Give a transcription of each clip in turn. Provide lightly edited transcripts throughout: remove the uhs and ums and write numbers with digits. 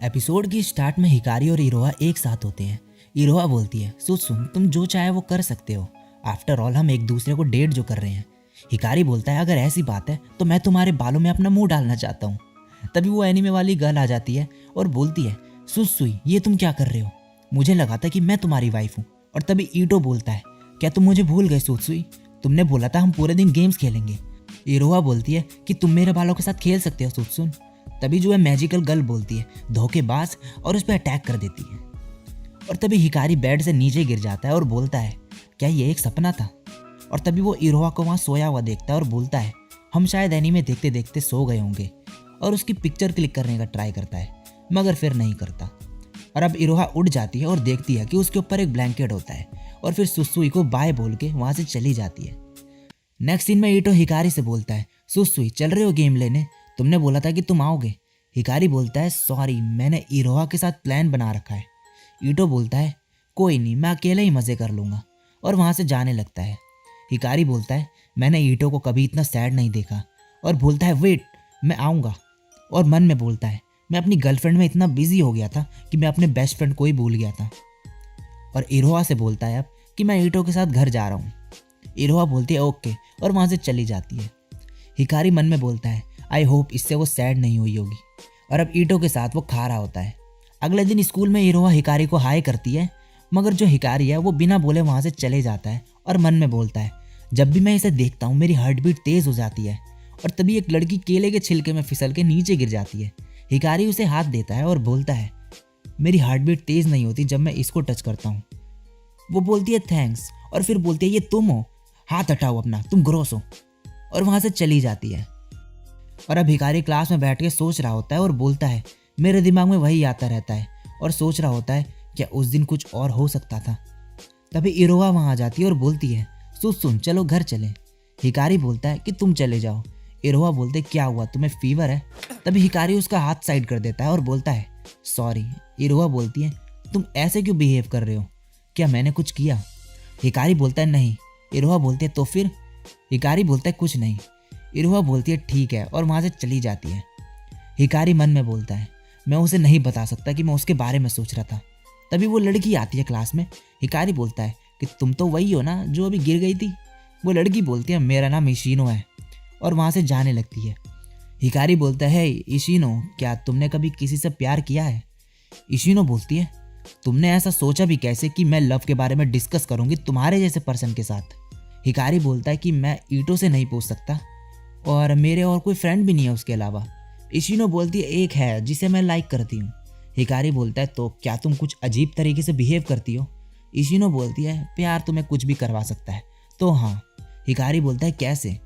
Episode की start में Hikari और इरोहा एक साथ होते हैं। इरोहा बोलती है, सुन तुम जो चाहे वो कर सकते हो, आफ्टर ऑल हम एक दूसरे को डेट जो कर रहे हैं। हिकारी बोलता है, अगर ऐसी बात है तो मैं तुम्हारे बालों में अपना मुंह डालना चाहता हूँ। तभी वो एनीमे वाली गर्ल आ जाती है और बोलती है, सुई ये तुम क्या कर रहे हो, मुझे लगा था कि मैं तुम्हारी वाइफ हूँ। और तभी ईटो बोलता है, क्या तुम मुझे भूल गए सुई, तुमने बोला था हम पूरे दिन गेम्स खेलेंगे। इरोहा बोलती है कि तुम मेरे बालों के साथ खेल सकते हो सुन। तभी जो है मैजिकल गर्ल बोलती है, धोखेबाज, और उस पर अटैक कर देती है। और तभी हिकारी बेड से नीचे गिर जाता है और बोलता है, क्या ये एक सपना था। और तभी वो इरोहा को वहाँ सोया हुआ देखता है और बोलता है, हम शायद एनीमे देखते देखते सो गए होंगे। और उसकी पिक्चर क्लिक करने का ट्राई करता है मगर फिर नहीं करता। और अब इरोहा उठ जाती है और देखती है कि उसके ऊपर एक ब्लैंकेट होता है और फिर सुई को बाय बोल के वहाँ से चली जाती है। नेक्स्ट सीन में ईटो हिकारी से बोलता है, सुई चल रहे हो गेम लेने, तुमने बोला था कि तुम आओगे। हिकारी बोलता है, सॉरी मैंने इरोहा के साथ प्लान बना रखा है। ईटो बोलता है, कोई नहीं मैं अकेले ही मज़े कर लूँगा, और वहाँ से जाने लगता है। हिकारी बोलता है, मैंने ईटो को कभी इतना सैड नहीं देखा, और बोलता है, वेट मैं आऊँगा। और मन में बोलता है, मैं अपनी गर्लफ्रेंड में इतना बिजी हो गया था कि मैं अपने बेस्ट फ्रेंड को ही भूल गया था। और इरोहा से बोलता है अब कि मैं ईटो के साथ घर जा रहा हूँ। इरोहा बोलती है ओके, और वहाँ से चली जाती है। हिकारी मन में बोलता है, आई होप इससे वो सैड नहीं हुई होगी। और अब ईटो के साथ वो खा रहा होता है। अगले दिन स्कूल में इरोहा हिकारी को हाय करती है, मगर जो हिकारी है वो बिना बोले वहाँ से चले जाता है और मन में बोलता है, जब भी मैं इसे देखता हूँ मेरी हार्ट बीट तेज़ हो जाती है। और तभी एक लड़की केले के छिलके में फिसल के नीचे गिर जाती है। हिकारी उसे हाथ देता है और बोलता है, मेरी हार्ट बीट तेज़ नहीं होती जब मैं इसको टच करता हूँ। वो बोलती है थैंक्स, और फिर बोलती है, ये तुम हो, हाथ हटाओ अपना, तुम ग्रोस हो। और वहाँ से चली जाती है। और अब हिकारी क्लास में बैठ के सोच रहा होता है और बोलता है, मेरे दिमाग में वही आता रहता है, और सोच रहा होता है क्या उस दिन कुछ और हो सकता था। तभी इरोहा वहाँ आ जाती है और बोलती है, सुन चलो घर चलें। हिकारी बोलता है कि तुम चले जाओ। इरोहा बोलते, क्या हुआ तुम्हें फीवर है। तभी हिकारी उसका हाथ साइड कर देता है और बोलता है, सॉरी। इरोहा बोलती है, तुम ऐसे क्यों बिहेव कर रहे हो, क्या मैंने कुछ किया। हिकारी बोलता है नहीं। इरोहा बोलती है तो फिर। हिकारी बोलता है कुछ नहीं। इरोहा बोलती है ठीक है, और वहाँ से चली जाती है। हिकारी मन में बोलता है, मैं उसे नहीं बता सकता कि मैं उसके बारे में सोच रहा था। तभी वो लड़की आती है क्लास में। हिकारी बोलता है कि तुम तो वही हो ना जो अभी गिर गई थी। वो लड़की बोलती है, मेरा नाम इशिनो है, और वहाँ से जाने लगती है। हिकारी बोलता है, इशिनो क्या तुमने कभी किसी से प्यार किया है। इशिनो बोलती है, तुमने ऐसा सोचा भी कैसे कि मैं लव के बारे में डिस्कस करूँगी तुम्हारे जैसे पर्सन के साथ। हिकारी बोलता है कि मैं ईटो से नहीं पूछ सकता, और मेरे और कोई फ्रेंड भी नहीं है उसके अलावा। इशिनो बोलती है, एक है जिसे मैं लाइक करती हूँ। हिकारी बोलता है, तो क्या तुम कुछ अजीब तरीके से बिहेव करती हो। इशिनो बोलती है, प्यार तुम्हें कुछ भी करवा सकता है तो हाँ। हिकारी बोलता है, कैसे।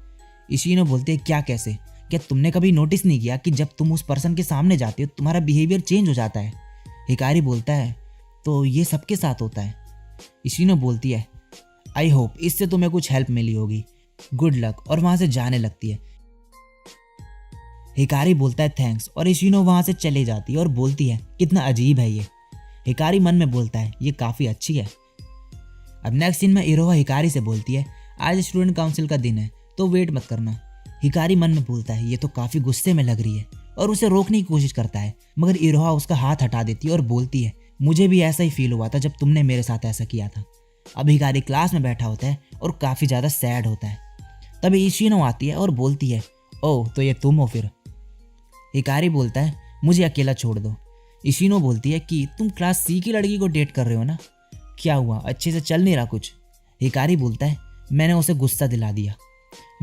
इशिनो बोलती है, क्या कैसे, क्या तुमने कभी नोटिस नहीं किया कि जब तुम उस पर्सन के सामने जाते हो तुम्हारा बिहेवियर चेंज हो जाता है। हिकारी बोलता है, तो ये सबके साथ होता है। इशिनो बोलती है, आई होप इससे तुम्हें कुछ हेल्प मिली होगी, गुड लक, और वहाँ से जाने लगती है। हिकारी बोलता है थैंक्स, और इशिनो वहाँ से चले जाती है और बोलती है, कितना अजीब है ये। हिकारी मन में बोलता है, ये काफ़ी अच्छी है। अब नेक्स्ट सीन में इरोहा हिकारी से बोलती है, आज स्टूडेंट काउंसिल का दिन है तो वेट मत करना। हिकारी मन में बोलता है, ये तो काफ़ी गुस्से में लग रही है, और उसे रोकने की कोशिश करता है, मगर इरोहा उसका हाथ हटा देती है और बोलती है, मुझे भी ऐसा ही फील हुआ था जब तुमने मेरे साथ ऐसा किया था। अब हिकारी क्लास में बैठा होता है और काफ़ी ज़्यादा सैड होता है। तभी इशिनो आती है और बोलती है, ओह तो ये तुम हो फिर। हिकारी बोलता है, मुझे अकेला छोड़ दो। इशिनो बोलती है कि तुम क्लास सी की लड़की को डेट कर रहे हो ना, क्या हुआ, अच्छे से चल नहीं रहा कुछ। हिकारी बोलता है, मैंने उसे गुस्सा दिला दिया,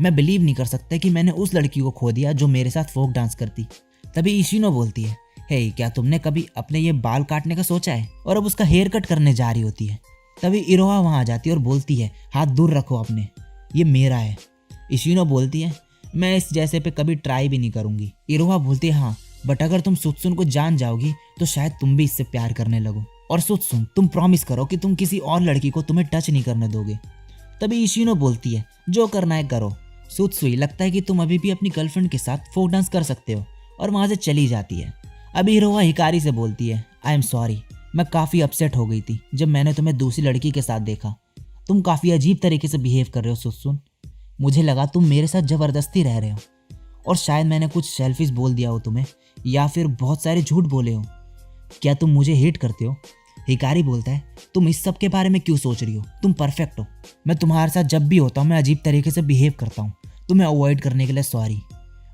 मैं बिलीव नहीं कर सकता कि मैंने उस लड़की को खो दिया जो मेरे साथ फोक डांस करती। तभी इशिनो बोलती है, हे क्या तुमने कभी अपने ये बाल काटने का सोचा है, और अब उसका हेयर कट करने जा रही होती है। तभी इरोहा वहाँ आ जाती है और बोलती है, हाथ दूर रखो अपने, ये मेरा है। इशिनो बोलती है, मैं इस जैसे पे कभी ट्राई भी नहीं करूँगी। इरोहा बोलती है, हाँ बट अगर तुम सुन को जान जाओगी तो शायद तुम भी इससे प्यार करने लगो। और सुन तुम प्रॉमिस करो कि तुम किसी और लड़की को तुम्हें टच नहीं करने दोगे। तभी इशिनो बोलती है, जो करना है करो। सुई लगता है कि तुम अभी भी अपनी गर्लफ्रेंड के साथ फोक डांस कर सकते हो, और वहाँ से चली जाती है। अभी इरोहा हिकारी से बोलती है, आई एम सॉरी, मैं काफ़ी अपसेट हो गई थी जब मैंने तुम्हें दूसरी लड़की के साथ देखा। तुम काफ़ी अजीब तरीके से बिहेव कर रहे हो सुन, मुझे लगा तुम मेरे साथ ज़बरदस्ती रह रहे हो, और शायद मैंने कुछ सेल्फिश बोल दिया हो तुम्हें, या फिर बहुत सारे झूठ बोले हो। क्या तुम मुझे हेट करते हो? हिकारी बोलता है, तुम इस सब के बारे में क्यों सोच रही हो? तुम परफेक्ट हो। मैं तुम्हारे साथ जब भी होता हूँ मैं अजीब तरीके से बिहेव करता हूँ। तुम्हें अवॉइड करने के लिए सॉरी।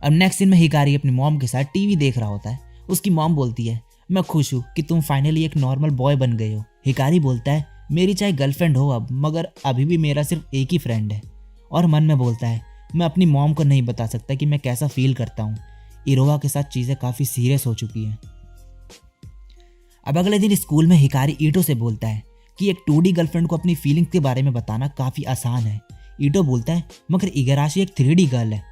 अब नेक्स्ट सीन में हिकारी अपनी मॉम के साथ टीवी देख रहा होता है। उसकी मॉम बोलती है, मैं खुश हूँ कि तुम फाइनली एक नॉर्मल बॉय बन गए हो। हिकारी बोलता है, मेरी चाहे गर्लफ्रेंड हो अब, मगर अभी भी मेरा सिर्फ एक ही फ्रेंड है। और मन में बोलता है, मैं अपनी मॉम को नहीं बता सकता कि मैं कैसा फील करता हूँ। इरोहा के साथ चीज़ें काफ़ी सीरियस हो चुकी हैं। अब अगले दिन स्कूल में हिकारी ईटो से बोलता है कि एक 2D गर्लफ्रेंड को अपनी फीलिंग्स के बारे में बताना काफ़ी आसान है। ईटो बोलता है, मगर इगराशी एक 3D गर्ल है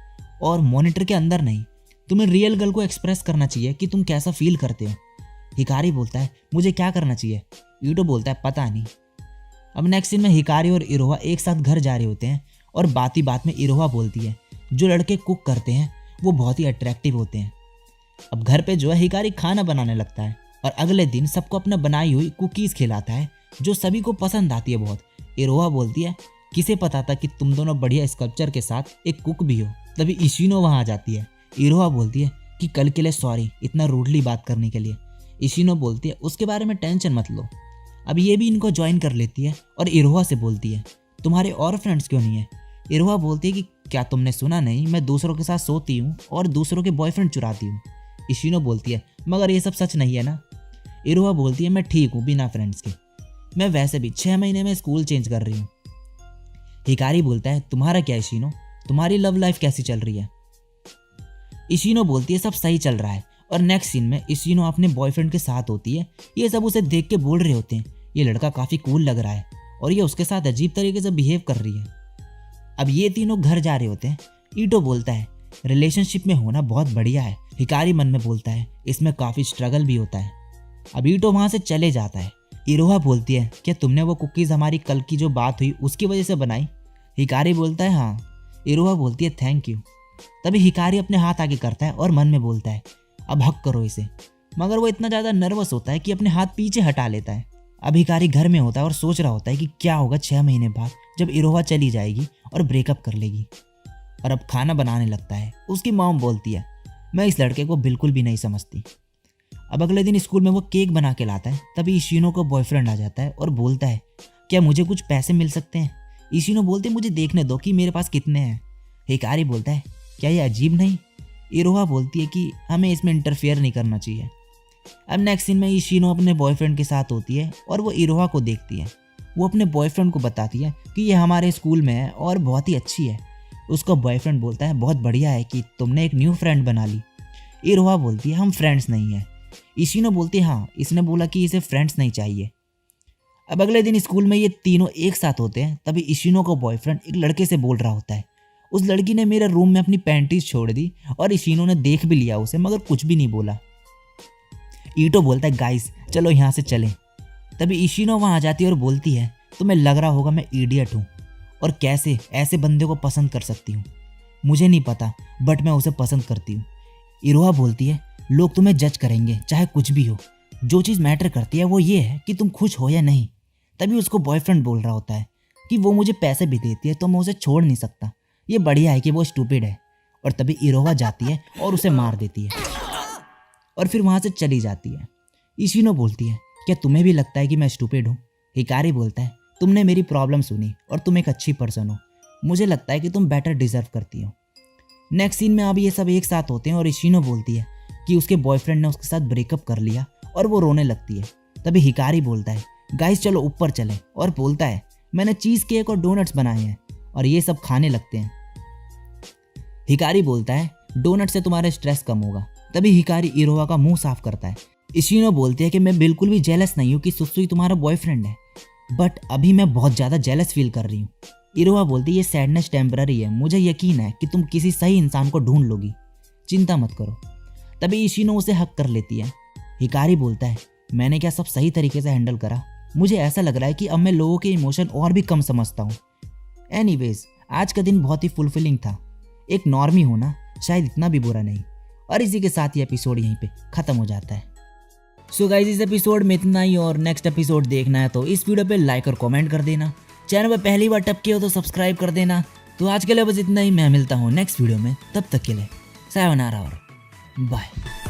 और मॉनिटर के अंदर नहीं। तुम्हें रियल गर्ल को एक्सप्रेस करना चाहिए कि तुम कैसा फील करते हो। हिकारी बोलता है, मुझे क्या करना चाहिए? ईटो बोलता है, पता नहीं। अब नेक्स्ट सीन में हिकारी और इरोहा एक साथ घर जा रहे होते हैं और बात ही बात में इरोहा बोलती है, जो लड़के कुक करते हैं वो बहुत ही अट्रैक्टिव होते हैं। अब घर पे जो है हिकारी खाना बनाने लगता है और अगले दिन सबको अपना बनाई हुई कुकीज़ खिलाता है जो सभी को पसंद आती है बहुत। इरोहा बोलती है, किसे पता था कि तुम दोनों बढ़िया स्कल्पचर के साथ एक कुक भी हो। तभी इशिनो वहाँ आ जाती है। इरोहा बोलती है कि कल के लिए सॉरी, इतना रूडली बात करने के लिए। इशिनो बोलती है, उसके बारे में टेंशन मत लो। अब ये भी इनको ज्वाइन कर लेती है और इरोहा से बोलती है, तुम्हारे और फ्रेंड्स क्यों नहीं है? इरोहा बोलती है कि क्या तुमने सुना नहीं, मैं दूसरों के साथ सोती हूँ और दूसरों के बॉयफ्रेंड चुराती हूँ। इशिनो बोलती है, मगर ये सब सच नहीं है ना? इरोहा बोलती है, मैं ठीक हूँ बिना फ्रेंड्स के। मैं वैसे भी 6 महीने में स्कूल चेंज कर रही हूँ। हिकारी बोलता है, तुम्हारा क्या इशिनो? तुम्हारी लव लाइफ कैसी चल रही है? इशिनो बोलती है, सब सही चल रहा है। और नेक्स्ट सीन में इशिनो अपने बॉयफ्रेंड के साथ होती है। ये सब उसे देख के बोल रहे होते हैं, ये लड़का काफ़ी कूल लग रहा है और ये उसके साथ अजीब तरीके से बिहेव कर रही है। अब ये तीनों घर जा रहे होते हैं। ईटो बोलता है, रिलेशनशिप में होना बहुत बढ़िया है। हिकारी मन में बोलता है, इसमें काफ़ी स्ट्रगल भी होता है। अब ईटो वहाँ से चले जाता है। इरोहा बोलती है, क्या तुमने वो कुकीज़ हमारी कल की जो बात हुई उसकी वजह से बनाई? हिकारी बोलता है, हाँ। इरोहा बोलती है, थैंक यू। तभी हिकारी अपने हाथ आगे करता है और मन में बोलता है, अब हक करो इसे। मगर वो इतना ज़्यादा नर्वस होता है कि अपने हाथ पीछे हटा लेता है। अब हिकारी घर में होता है और सोच रहा होता है कि क्या होगा 6 महीने बाद जब इरोहा चली जाएगी और ब्रेकअप कर लेगी। और अब खाना बनाने लगता है। उसकी मॉम बोलती है, मैं इस लड़के को बिल्कुल भी नहीं समझती। अब अगले दिन स्कूल में वो केक बना के लाता है। तभी इशिनो का बॉयफ्रेंड आ जाता है और बोलता है, क्या मुझे कुछ पैसे मिल सकते हैं? इशिनो बोलते, मुझे देखने दो कि मेरे पास कितने हैं। हिकारी बोलता है, क्या ये अजीब नहीं? इरोहा बोलती है कि हमें इसमें इंटरफेयर नहीं करना चाहिए। अब नेक्स्ट सीन में इशिनो अपने बॉयफ्रेंड के साथ होती है और वो इरोहा को देखती है। वो अपने बॉयफ्रेंड को बताती है कि ये हमारे स्कूल में है और बहुत ही अच्छी है। उसका बॉयफ्रेंड बोलता है, बहुत बढ़िया है कि तुमने एक न्यू फ्रेंड बना ली। इरोहा बोलती है, हम फ्रेंड्स नहीं हैं। इशिनो बोलती है, हाँ, इसने बोला कि इसे फ्रेंड्स नहीं चाहिए। अब अगले दिन स्कूल में ये तीनों एक साथ होते हैं। तभी इशिनो का बॉयफ्रेंड एक लड़के से बोल रहा होता है, उस लड़की ने मेरे रूम में अपनी पैंटीज छोड़ दी और इशिनो ने देख भी लिया उसे, मगर कुछ भी नहीं बोला। ईटो बोलता है, गाइस चलो यहाँ से चलें। तभी इशिनो वहाँ आ जाती है और बोलती है, तुम्हें लग रहा होगा मैं इडियट हूँ और कैसे ऐसे बंदे को पसंद कर सकती हूँ। मुझे नहीं पता, बट मैं उसे पसंद करती हूँ। इरोहा बोलती है, लोग तुम्हें जज करेंगे चाहे कुछ भी हो, जो चीज़ मैटर करती है वो ये है कि तुम खुश हो या नहीं। तभी उसको बॉयफ्रेंड बोल रहा होता है कि वो मुझे पैसे भी देती है तो मैं उसे छोड़ नहीं सकता, ये बढ़िया है कि वो स्टूपिड है। और तभी इरोहा जाती है और उसे मार देती है और फिर वहाँ से चली जाती है। इशिनो बोलती है, क्या तुम्हें भी लगता है कि मैं स्टूपिड हूँ? हिकारी बोलता है, तुमने मेरी प्रॉब्लम सुनी और तुम एक अच्छी पर्सन हो, मुझे लगता है कि तुम बेटर डिजर्व करती हो। नेक्स्ट सीन में अब ये सब एक साथ होते हैं और इशिनो बोलती है कि उसके बॉयफ्रेंड ने उसके साथ ब्रेकअप कर लिया और वो रोने लगती है। तभी हिकारी बोलता है, गाइस चलो ऊपर चलें, और बोलता है, मैंने चीज़ केक और डोनट्स बनाए हैं और ये सब खाने लगते हैं। हिकारी बोलता है, डोनट से तुम्हारा स्ट्रेस कम होगा। तभी हिकारी इरोहा का मुंह साफ करता है। इशिनो बोलती है कि मैं बिल्कुल भी जेलस नहीं हूँ कि सुसुई तुम्हारा बॉयफ्रेंड है, बट अभी मैं बहुत ज़्यादा जेलस फील कर रही हूँ। इरोहा बोलती है, ये सैडनेस टेम्पररी है, मुझे यकीन है कि तुम किसी सही इंसान को ढूंढ लोगी, चिंता मत करो। तभी इशिनो उसे हक कर लेती है। हिकारी बोलता है, मैंने क्या सब सही तरीके से हैंडल करा? मुझे ऐसा लग रहा है कि अब मैं लोगों के इमोशन और भी कम समझता हूँ। एनीवेज, आज का दिन बहुत ही फुलफिलिंग था। एक नॉर्मी होना शायद इतना भी बुरा नहीं। और इसी के साथ ये एपिसोड यहीं पे ख़त्म हो जाता है। सो गाइस, इस एपिसोड में इतना ही, और नेक्स्ट एपिसोड देखना है तो इस वीडियो पे लाइक और कमेंट कर देना। चैनल पे पहली बार टपके हो तो सब्सक्राइब कर देना। तो आज के लिए बस इतना ही, मैं मिलता हूँ नेक्स्ट वीडियो में, तब तक के लिए सायोनारा और बाय।